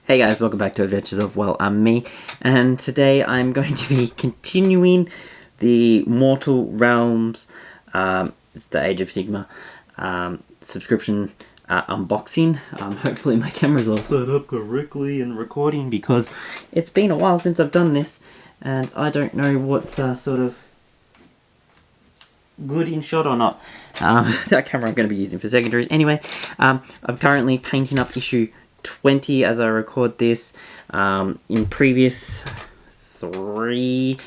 Hey guys, welcome back to Adventures of, well, I'm me, and today I'm going to be continuing the Mortal Realms, it's the Age of Sigmar, subscription unboxing. Hopefully my camera's all set up correctly and recording, because it's been a while since I've done this, and I don't know what's sort of good in shot or not. That camera I'm going to be using for secondaries. Anyway, I'm currently painting up issue 20 as I record this. In previous 3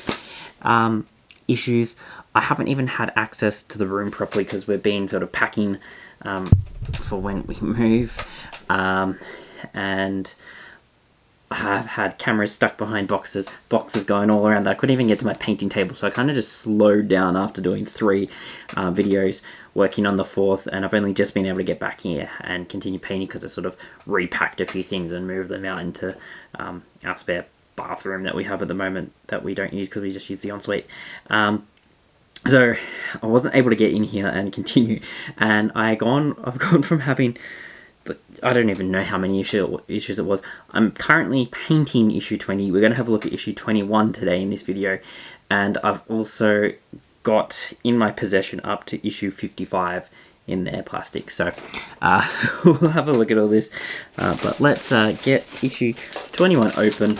issues, I haven't even had access to the room properly because we've been sort of packing for when we move, and I've had cameras stuck behind boxes going all around that I couldn't even get to my painting table, so I kind of just slowed down after doing 3 videos, working on the 4th, and I've only just been able to get back here and continue painting because I sort of repacked a few things and moved them out into our spare bathroom that we have at the moment that we don't use because we just use the ensuite. So I wasn't able to get in here and continue, and I've gone from having, I don't even know how many issues it was. I'm currently painting issue 20. We're going to have a look at issue 21 today in this video. And I've also got in my possession up to issue 55 in their plastic. So we'll have a look at all this. But let's get issue 21 open and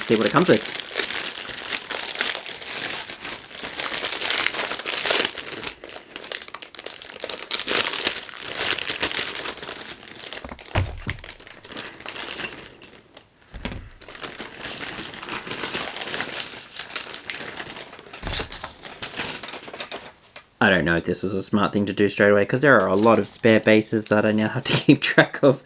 see what it comes with. I don't know if this was a smart thing to do straight away, because there are a lot of spare bases that I now have to keep track of,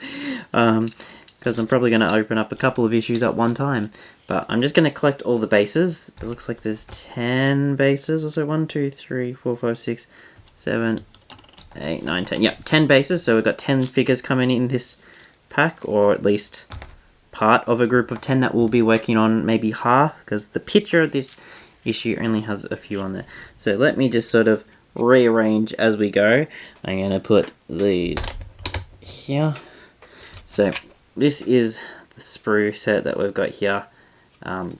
because I'm probably going to open up a couple of issues at one time. But I'm just going to collect all the bases. It looks like there's 10 bases, or so. 1, 2, 3, 4, 5, 6, 7, 8, 9, 10. Yeah, 10 bases, so we've got 10 figures coming in this pack, or at least part of a group of 10 that we'll be working on, maybe half, because the picture of this issue only has a few on there. So let me just sort of rearrange as we go. I'm going to put these here. So this is the sprue set that we've got here, that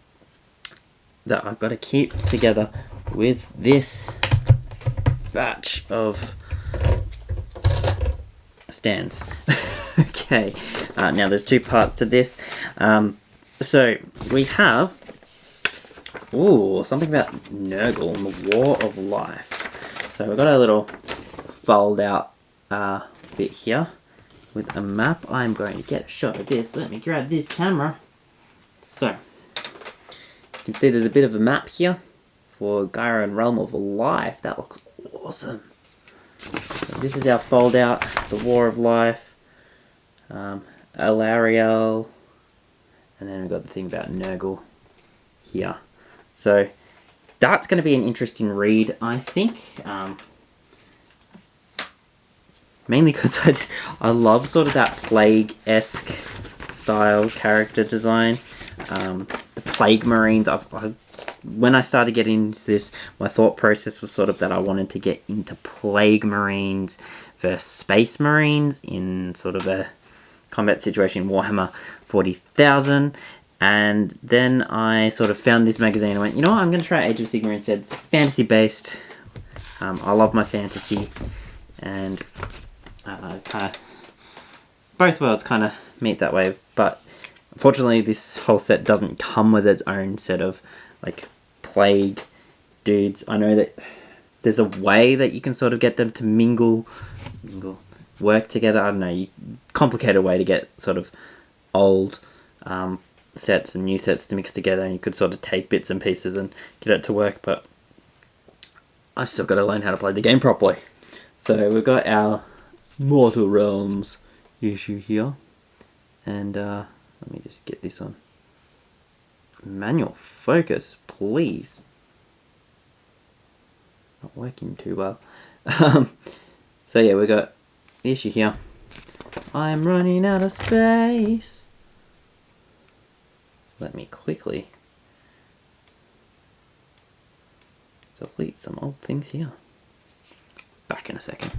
I've got to keep together with this batch of stands. Okay, now there's 2 parts to this. So we have something about Nurgle and the War of Life. So we've got a little fold out bit here with a map. I'm going to get a shot of this. Let me grab this camera. So you can see there's a bit of a map here for Gyra and Realm of Life. That looks awesome. So this is our fold out, the War of Life, Alariel, and then we've got the thing about Nurgle here. So that's going to be an interesting read, I think. Mainly because I love sort of that Plague-esque style character design. The Plague Marines, when I started getting into this, my thought process was sort of that I wanted to get into Plague Marines versus Space Marines in sort of a combat situation in Warhammer 40,000. And then I sort of found this magazine and went, you know what, I'm going to try Age of Sigmar instead. Fantasy based. I love my fantasy. And kind of both worlds kind of meet that way. But unfortunately this whole set doesn't come with its own set of like plague dudes. I know that there's a way that you can sort of get them to mingle, work together. I don't know, complicated way to get sort of old sets and new sets to mix together, and you could sort of take bits and pieces and get it to work, but I've still got to learn how to play the game properly. So we've got our Mortal Realms issue here, and let me just get this on manual focus, please. Not working too well. So yeah, we've got the issue here. I'm running out of space. Let me quickly delete some old things here. Back in a second.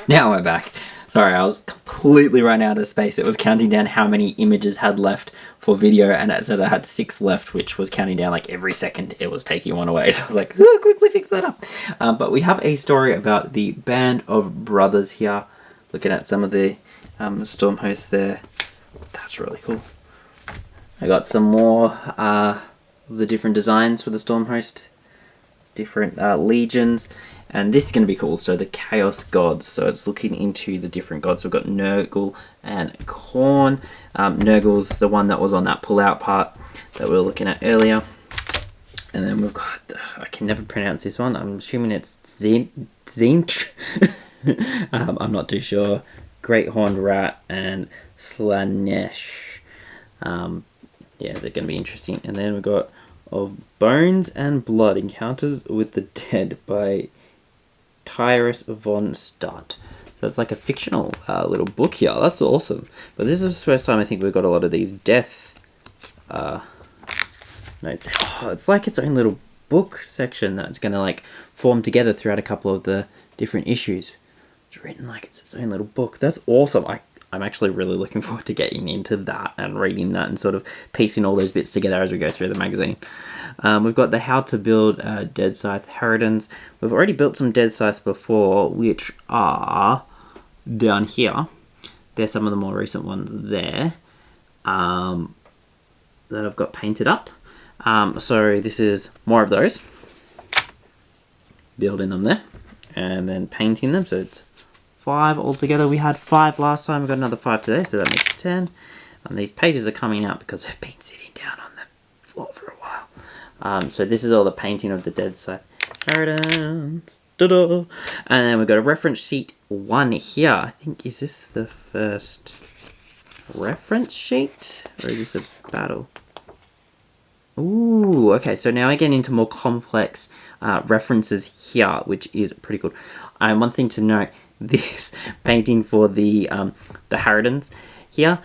Now we're back. Sorry, I was completely completely run out of space. It was counting down how many images had left for video, and it said I had 6 left, which was counting down like every second it was taking one away. So I was like, oh, quickly fix that up. But we have a story about the band of brothers here. Looking at some of the storm hosts there. That's really cool. I got some more of the different designs for the storm host. Different legions. And this is going to be cool. So the Chaos Gods. So it's looking into the different gods. So we've got Nurgle and Khorne. Nurgle's the one that was on that pull-out part that we were looking at earlier. And then we've got, I can never pronounce this one. I'm assuming it's Zinch. I'm not too sure. Great Horned Rat and Slanesh. Yeah, they're going to be interesting. And then we've got Of Bones and Blood, Encounters with the Dead by Tyrus von Stott. So it's like a fictional little book here. That's awesome. But this is the first time I think we've got a lot of these death notes. Oh, it's like its own little book section that's going to like form together throughout a couple of the different issues. It's written like it's its own little book. That's awesome. I'm actually really looking forward to getting into that and reading that and sort of piecing all those bits together as we go through the magazine. We've got the How to Build Dead Scythe Harridans. We've already built some Dead Scythes before, which are down here. There's some of the more recent ones there that I've got painted up. So this is more of those. Building them there and then painting them. So it's 5 altogether. We had 5 last time. We've got another 5 today, so that makes 10. And these pages are coming out because they've been sitting down on the floor for a while. So this is all the painting of the Dead Scythe Harridans. And then we've got a reference sheet 1 here. I think, is this the first reference sheet? Or is this a battle? Ooh, okay, so now I get into more complex references here, which is pretty cool. One thing to note, this painting for the Harridans here,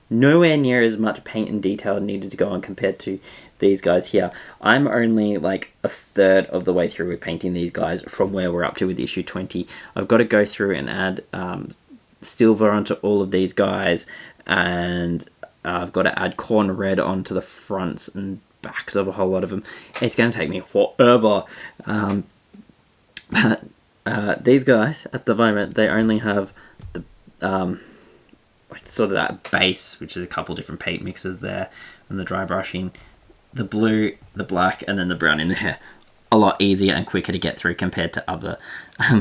nowhere near as much paint and detail needed to go on compared to these guys here. I'm only like a third of the way through with painting these guys from where we're up to with issue 20. I've got to go through and add silver onto all of these guys, and I've got to add Khorne red onto the fronts and backs of a whole lot of them. It's going to take me forever. But these guys at the moment, they only have the like sort of that base, which is a couple different paint mixes there, and the dry brushing, the blue, the black, and then the brown in there. A lot easier and quicker to get through compared to other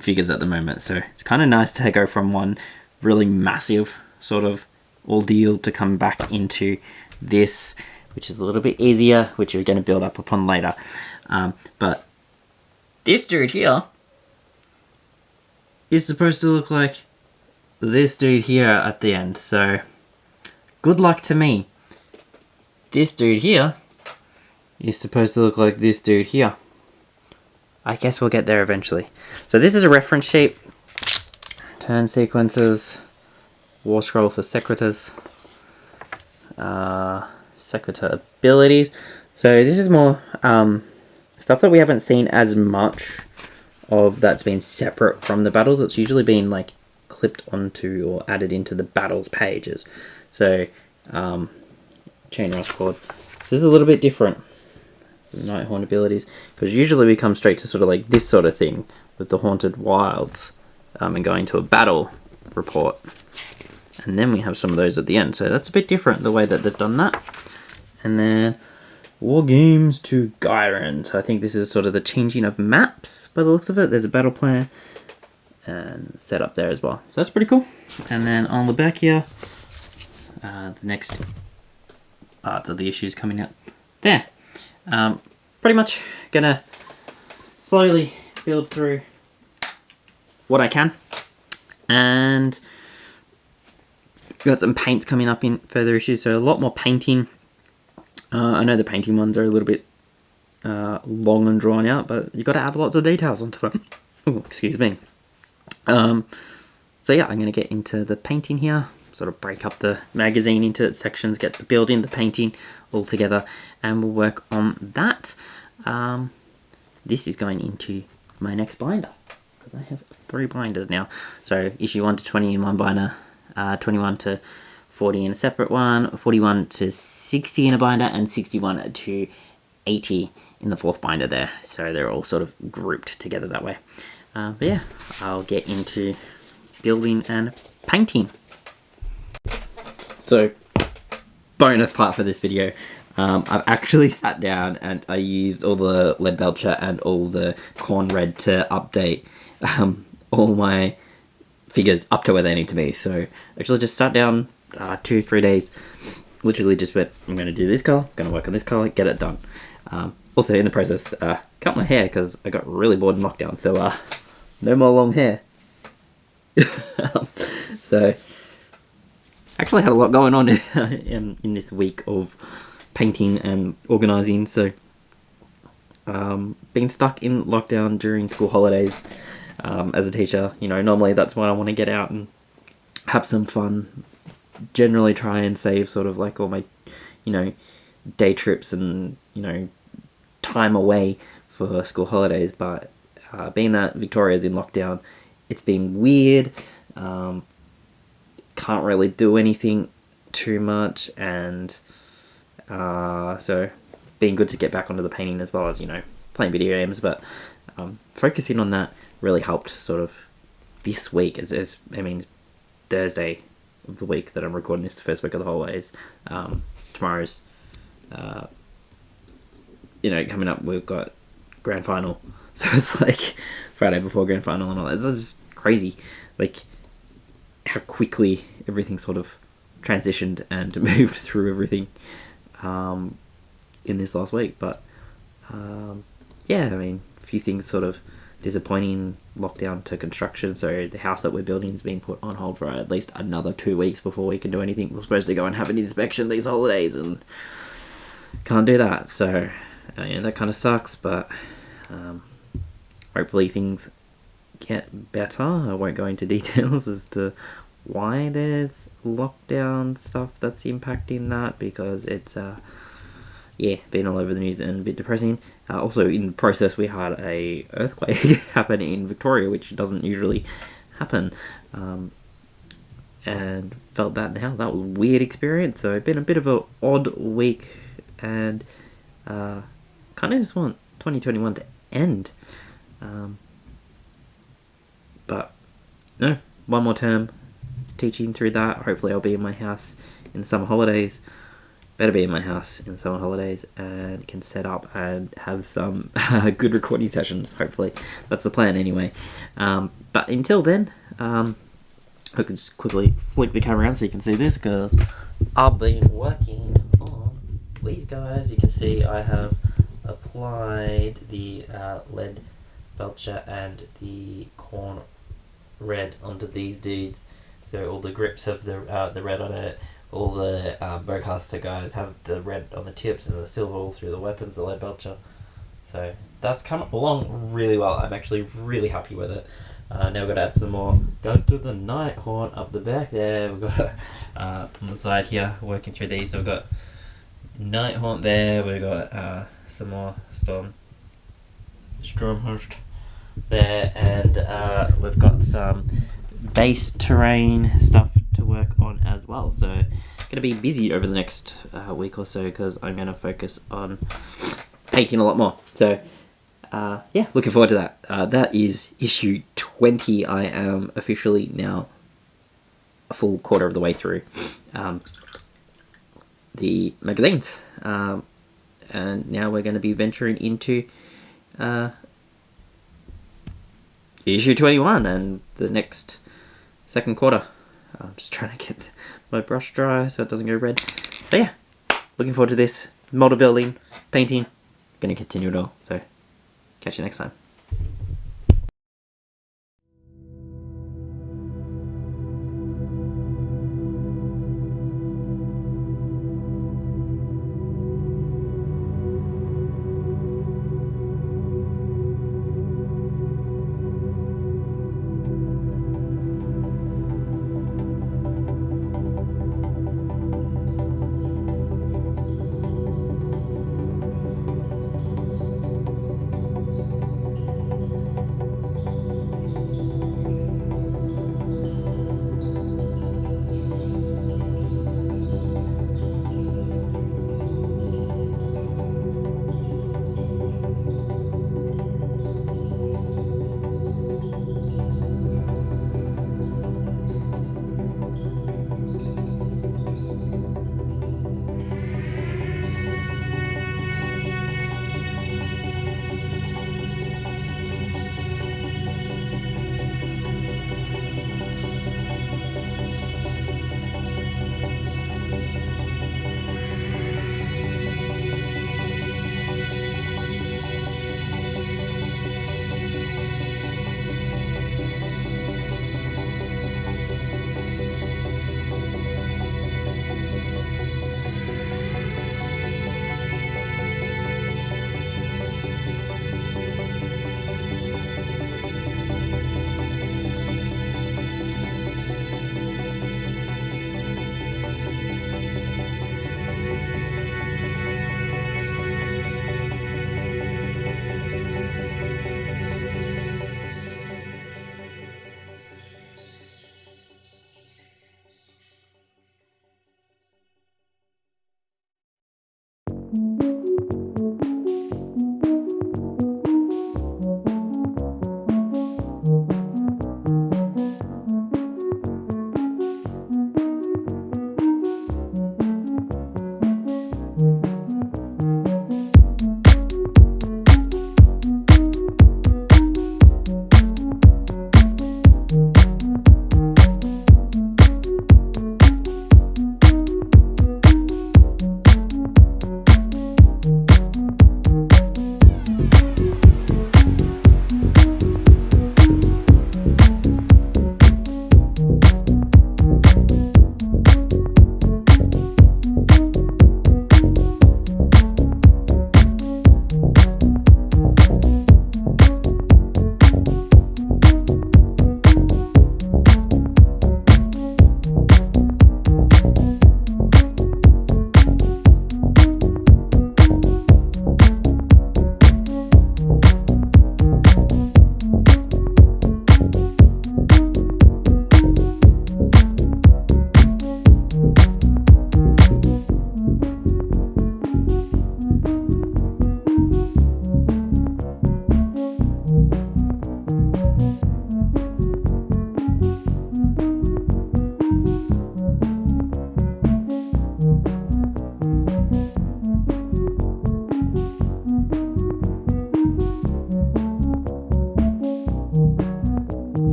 figures at the moment. So it's kind of nice to go from one really massive sort of ordeal to come back into this, which is a little bit easier, which we're going to build up upon later. But this dude here is supposed to look like this dude here at the end, so good luck to me. This dude here is supposed to look like this dude here. I guess we'll get there eventually. So this is a reference sheet. Turn sequences. War scroll for secretors. Secretor abilities. So this is more stuff that we haven't seen as much of that's been separate from the battles. It's usually been like clipped onto or added into the battles pages. So chain rush cord. So this is a little bit different. Nighthaunt abilities, because usually we come straight to sort of like this sort of thing with the Haunted Wilds and going to a battle report, and then we have some of those at the end. So that's a bit different the way that they've done that. And then War Games to Gyron. So I think this is sort of the changing of maps by the looks of it. There's a battle plan and set up there as well. So that's pretty cool. And then on the back here, the next parts of the issues coming out there. Pretty much gonna slowly build through what I can, and got some paints coming up in further issues, so a lot more painting. I know the painting ones are a little bit long and drawn out, but you've got to add lots of details onto them. Oh, excuse me. So yeah, I'm going to get into the painting here, sort of break up the magazine into its sections, get the building, the painting all together, and we'll work on that. This is going into my next binder, because I have 3 binders now. So issue 1 to 20 in one binder, 21 to 40 in a separate one, 41 to 60 in a binder, and 61 to 80 in the fourth binder there. So they're all sort of grouped together that way. But yeah, I'll get into building and painting. So, bonus part for this video. I've actually sat down and I used all the lead belcher and all the corn red to update all my figures up to where they need to be. So actually just sat down 2-3 days, literally just went, I'm going to do this colour, going to work on this colour, get it done. Also in the process, cut my hair because I got really bored in lockdown, so no more long hair. So actually had a lot going on in this week of painting and organising. So being stuck in lockdown during school holidays as a teacher, you know, normally that's when I want to get out and have some fun, generally try and save sort of like all my, you know, day trips and, you know, time away for school holidays. But being that Victoria's in lockdown, it's been weird. Can't really do anything too much, and so being good to get back onto the painting as well as, you know, playing video games. But focusing on that really helped sort of this week. I mean, Thursday of the week that I'm recording this, the first week of the holidays. Tomorrow's, you know, coming up, we've got grand final. So it's like Friday before grand final and all that. It's just crazy, like how quickly everything sort of transitioned and moved through everything in this last week. But yeah, I mean, a few things sort of disappointing, lockdown to construction. So the house that we're building is being put on hold for at least another 2 weeks before we can do anything. We're supposed to go and have an inspection these holidays and can't do that. So yeah, that kind of sucks, but hopefully things get better. I won't go into details as to why there's lockdown stuff that's impacting that, because it's yeah, been all over the news and a bit depressing. Also in the process, we had a earthquake happen in Victoria, which doesn't usually happen, and felt that now. That was a weird experience. So it's been a bit of an odd week, and kind of just want 2021 to end. But no, one more term teaching through that. Hopefully I'll be in my house in the summer holidays. Better be in my house in the summer holidays and can set up and have some good recording sessions, hopefully. That's the plan anyway. But until then, I could just quickly flick the camera around so you can see this, because I've been working on these guys. You can see I have applied the lead belcher and the corn red onto these dudes. So all the grips have the red on it. All the bowcaster guys have the red on the tips and the silver all through the weapons, the lead belcher. So that's come along really well. I'm actually really happy with it. Now we've got to add some more. Goes to the Nighthaunt up the back there. We've got on the side here, working through these. So we've got Nighthaunt there. We've got some more Stormhurst there, and we've got some base terrain stuff to work on as well. So going to be busy over the next week or so, because I'm going to focus on painting a lot more. So yeah, looking forward to that. That is issue 20. I am officially now a full quarter of the way through the magazines, and now we're going to be venturing into issue 21 and the next second quarter. I'm just trying to get my brush dry so it doesn't go red. But yeah, looking forward to this. Model building, painting, gonna continue it all. So catch you next time.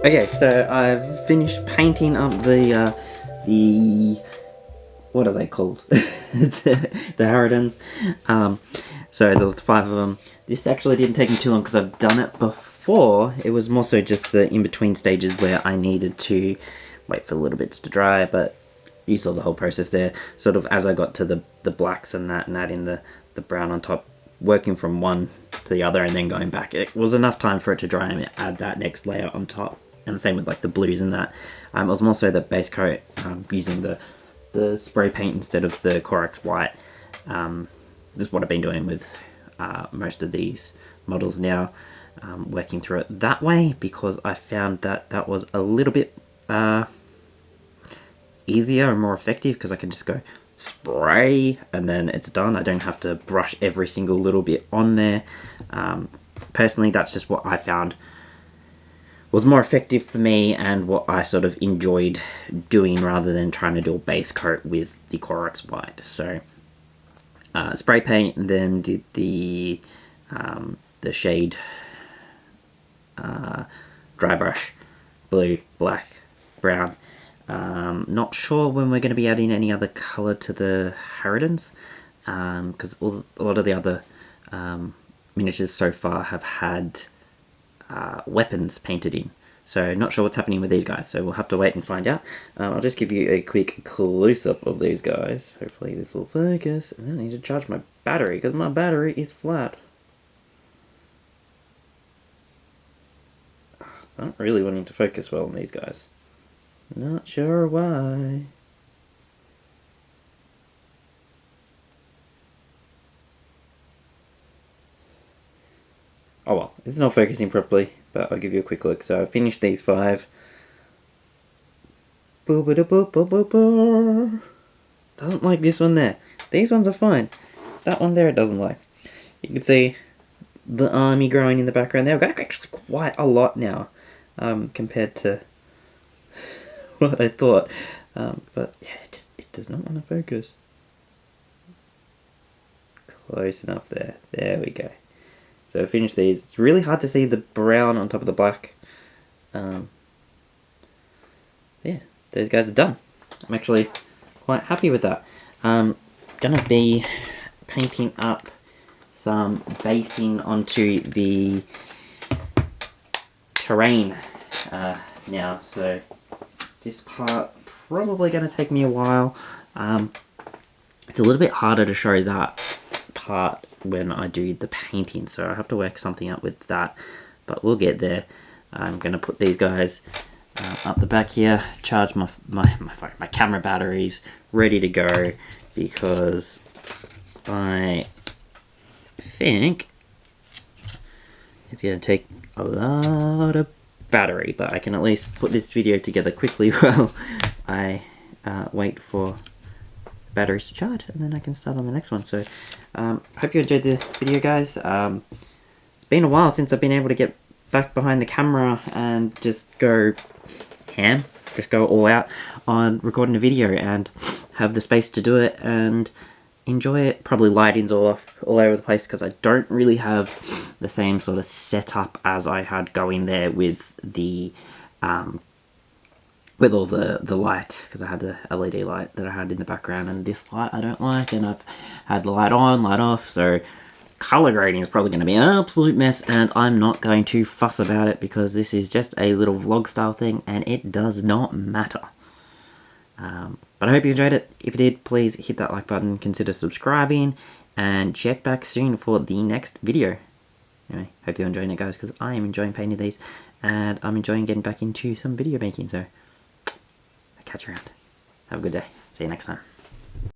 Okay, so I've finished painting up the what are they called? the Harridans. So there was 5 of them. This actually didn't take me too long because I've done it before. It was more so just the in-between stages where I needed to wait for the little bits to dry, but you saw the whole process there. Sort of as I got to the blacks and adding the brown on top, working from one to the other and then going back. It was enough time for it to dry and add that next layer on top. And the same with like the blues and that. It was more so the base coat, using the spray paint instead of the Corax white. This is what I've been doing with most of these models now, working through it that way because I found that was a little bit easier and more effective because I can just go spray and then it's done. I don't have to brush every single little bit on there. Personally, that's just what I found was more effective for me and what I sort of enjoyed doing rather than trying to do a base coat with the Corax white. So spray paint and then did the shade dry brush, blue, black, brown. Not sure when we're going to be adding any other colour to the Harridans, because a lot of the other miniatures so far have had weapons painted in. So not sure what's happening with these guys, so we'll have to wait and find out. I'll just give you a quick close-up of these guys. Hopefully this will focus. And then I need to charge my battery, because my battery is flat. It's not really wanting to focus well on these guys. Not sure why. Oh well, it's not focusing properly, but I'll give you a quick look. So I finished these 5. Doesn't like this one there. These ones are fine. That one there it doesn't like. You can see the army growing in the background there. We've got actually quite a lot now, compared to what I thought. But yeah, it does not want to focus. Close enough there. There we go. So I finished these. It's really hard to see the brown on top of the black. Yeah, those guys are done. I'm actually quite happy with that. Gonna be painting up some basing onto the terrain now. So this part probably going to take me a while. It's a little bit harder to show that part when I do the painting, so I have to work something out with that, but we'll get there. I'm going to put these guys up the back here, charge my phone, my camera batteries, ready to go, because I think it's going to take a lot of battery, but I can at least put this video together quickly while I wait for batteries to charge, and then I can start on the next one. So hope you enjoyed the video, guys. It's been a while since I've been able to get back behind the camera and just go ham, just go all out on recording a video and have the space to do it and enjoy it. Probably lighting's all over the place because I don't really have the same sort of setup as I had going there with the with all the light, because I had the LED light that I had in the background, and this light I don't like, and I've had the light on, light off, so color grading is probably going to be an absolute mess, and I'm not going to fuss about it because this is just a little vlog style thing and it does not matter. But I hope you enjoyed it. If you did, please hit that like button, consider subscribing, and check back soon for the next video. Anyway, hope you're enjoying it, guys, because I am enjoying painting these, and I'm enjoying getting back into some video making, so I'll catch you around. Have a good day. See you next time.